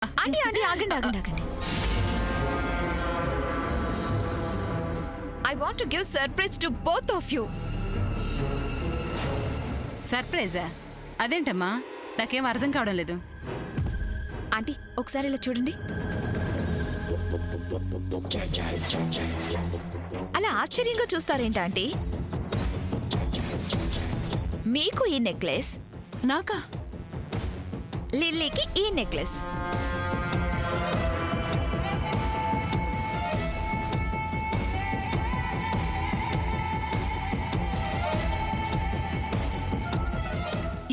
Aunty aunty ఆగండి ఆగండి ఆగండి. I want to give surprise to both of you. సర్ప్రైజా? అదేంటమ్మా, నాకేం అర్థం కావడం లేదు. ఆంటీ ఒకసారి ఇలా చూడండి. అలా ఆశ్చర్యంగా చూస్తారేంటి ఆంటీ? మీకు ఈ నెక్లెస్, నాకా? లిల్లీకి ఈ నెక్లెస్.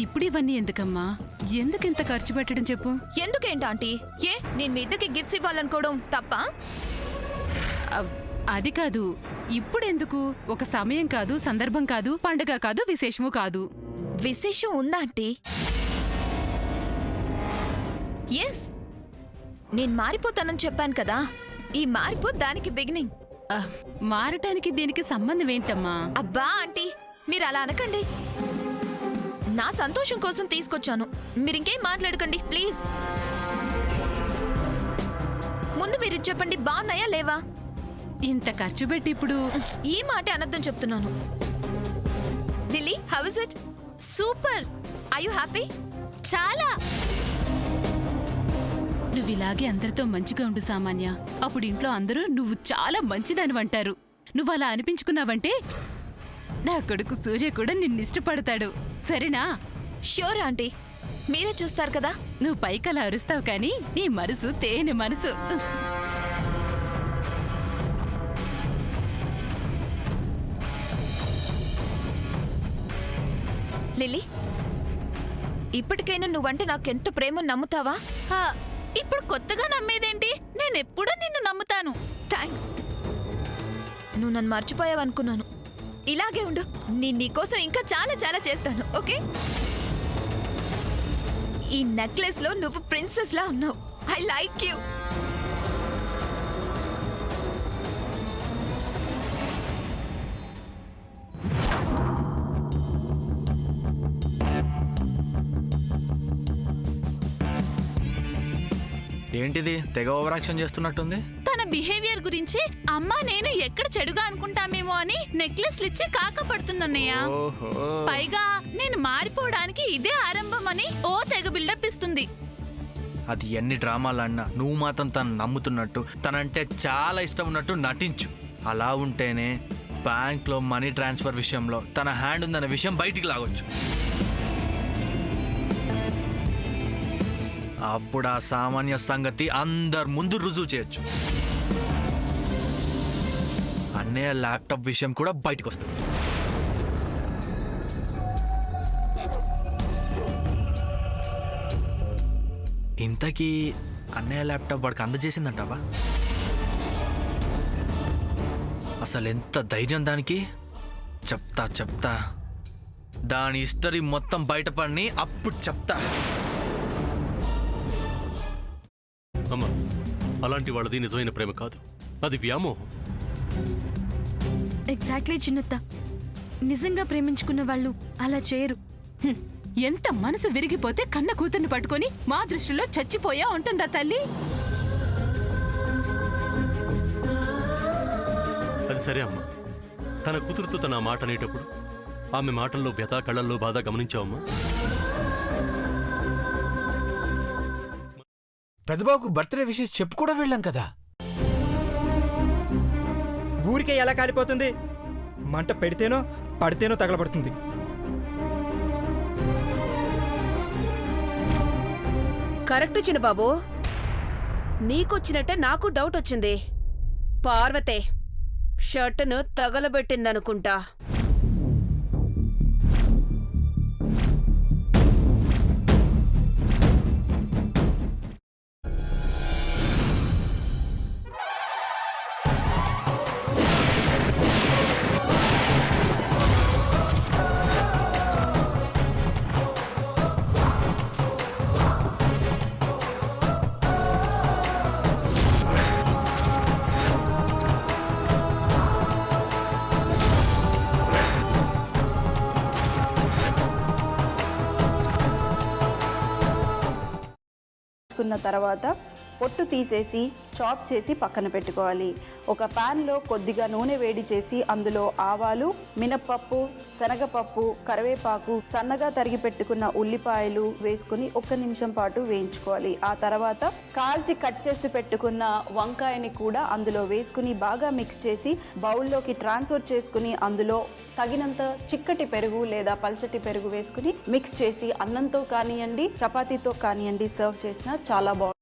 ఇప్పుడు ఇవన్నీ ఎందుకమ్మా? ఎందుకింత ఖర్చు పెట్టడం చెప్పు. ఎందుకేంటి ఆంటీ? ఏ నేను మీ ఇద్దరికి గిఫ్ట్స్ ఇవ్వాలనుకోవడం తప్ప? అది కాదు, ఇప్పుడెందుకు? ఒక సమయం కాదు, సందర్భం కాదు, పండగ కాదు, విశేషము కాదు. విశేషం ఉందా ఆంటీ? ఎస్, నేను మారిపోతానని చెప్పాను కదా. ఈ మార్పు దానికి బిగినింగ్. మారటానికి దీనికి సంబంధం ఏంటమ్మా? అబ్బా ఆంటీ, మీరు అలా అనకండి. నా సంతోషం కోసం తీసుకొచ్చాను. మీరింకేం మాట్లాడకండి ప్లీజ్. ముందు మీరు చెప్పండి, బాగున్నాయా లేవా? ఇంత ఖర్చు పెట్టి ఇప్పుడు ఈ మాట అనర్థం చెప్తున్నాను. Lilly, how is it? Super. Are you happy? చాలా. నువ్వు ఇలాగే అందరితో మంచిగా ఉండు సామాన్య. అప్పుడు ఇంట్లో అందరూ నువ్వు చాలా మంచిదానివంటారు. నువ్వు అలా అనిపించుకున్నావంటే నా కొడుకు సూర్య కూడా నిన్నిష్టపడతాడు. సరేనా? ష్యూర్ ఆంటీ, మీరే చూస్తారు కదా. నువ్వు పైకలా అరుస్తావు కానీ నీ మనసు తేనె మనసు. లిల్లీ, ఇప్పటికైనా నువ్వంటే నాకెంత ప్రేమ నమ్ముతావా? ఇప్పుడు కొత్తగా నమ్మేదేంటి? నేనెప్పుడూ నిన్ను నమ్ముతాను. థ్యాంక్స్. నువ్వు నన్ను మర్చిపోయావనుకున్నాను. ఇలాగే ఉండు, నేను నీకోసం ఇంకా చాలా చాలా చేస్తాను. ఓకే? ఈ నెక్లెస్ లో నువ్వు ప్రిన్సెస్ లా ఉన్నావు. I like you. ఏంటిది తెగ ఓవరాక్షన్ చేస్తున్నట్టుంది? తన బిహేవియర్ గురించి అమ్మా నేను ఎక్కడ చెడుగా అనుకుంటామేమో అని నెక్లెస్లు ఇచ్చి కాకపడుతుందన్నయ్య. ఓహో. పైగా నేను మారిపోవడానికి ఇదే ఆరంభం అని ఓ తెగ బిల్డప్ ఇస్తుంది. అది ఎన్ని డ్రామాలన్నా నువ్వు మాత్రం తను నమ్ముతున్నట్టు, తనంటే చాలా ఇష్టం ఉన్నట్టు నటించు. అలా ఉంటేనే బ్యాంక్లో మనీ ట్రాన్స్ఫర్ విషయంలో తన హ్యాండ్ ఉందన్న విషయం బయటికి లాగొచ్చు. అప్పుడు ఆ సామాన్య సంగతి అందరి ముందు రుజువు చేయొచ్చు. అన్నయ్య ల్యాప్టాప్ విషయం కూడా బయటకు వస్తుంది. ఇంతకీ అన్నయ్య ల్యాప్టాప్ వాడికి అందజేసిందంటావా? అసలు ఎంత ధైర్యం దానికి? చెప్తా దాని హిస్టరీ మొత్తం బయటపడి అప్పుడు చెప్తా. అమ్మా, అలాంటి వాళ్ళది నిజమైన ప్రేమ కాదు, అది వ్యామోహం. ఎగ్జాక్ట్లీ చిన్నత్త. నిజంగా ప్రేమించుకున్న వాళ్ళు అలా చేయరు. ఎంత మనసు విరిగిపోతే కన్న కూతుర్ని పట్టుకొని మా దృష్టిలో చచ్చిపోయా ఉంటుందా తల్లి? అది సరే అమ్మా, తన కూతురుతో తన మాట అనేటప్పుడు ఆమె మాటల్లో వ్యథ, కళ్ళల్లో బాధ గమనించావమ్మా? పెద్దబాబుకు బర్త్డే విషెస్ చెప్పు కూడా వెళ్ళాం కదా. ఊరికే ఎలా కాలిపోతుంది? మంట పెడితేనో పడితేనో తగలబడుతుంది. కరెక్ట్ చిన్నబాబు, నీకొచ్చినట్టే నాకు డౌట్ వచ్చింది. పార్వతే షర్టును తగలబెట్టిందనుకుంటా. పెట్టుకున్న తర్వాత పొట్టు తీసేసి చాప్ చేసి పక్కన పెట్టుకోవాలి. ఒక ప్యాన్లో కొద్దిగా నూనె వేడి చేసి అందులో ఆవాలు, మినప్పప్పు, శనగపప్పు, కరివేపాకు, సన్నగా తరిగి పెట్టుకున్న ఉల్లిపాయలు వేసుకుని 1 నిమిషం పాటు వేయించుకోవాలి. ఆ తర్వాత కాల్చి కట్ చేసి పెట్టుకున్న వంకాయని కూడా అందులో వేసుకుని బాగా మిక్స్ చేసి బౌల్లోకి ట్రాన్స్ఫర్ చేసుకుని అందులో తగినంత చిక్కటి పెరుగు లేదా పల్చటి పెరుగు వేసుకుని మిక్స్ చేసి అన్నంతో కానివ్వండి, చపాతీతో కానివ్వండి సర్వ్ చేసినా చాలా బాగుంటుంది.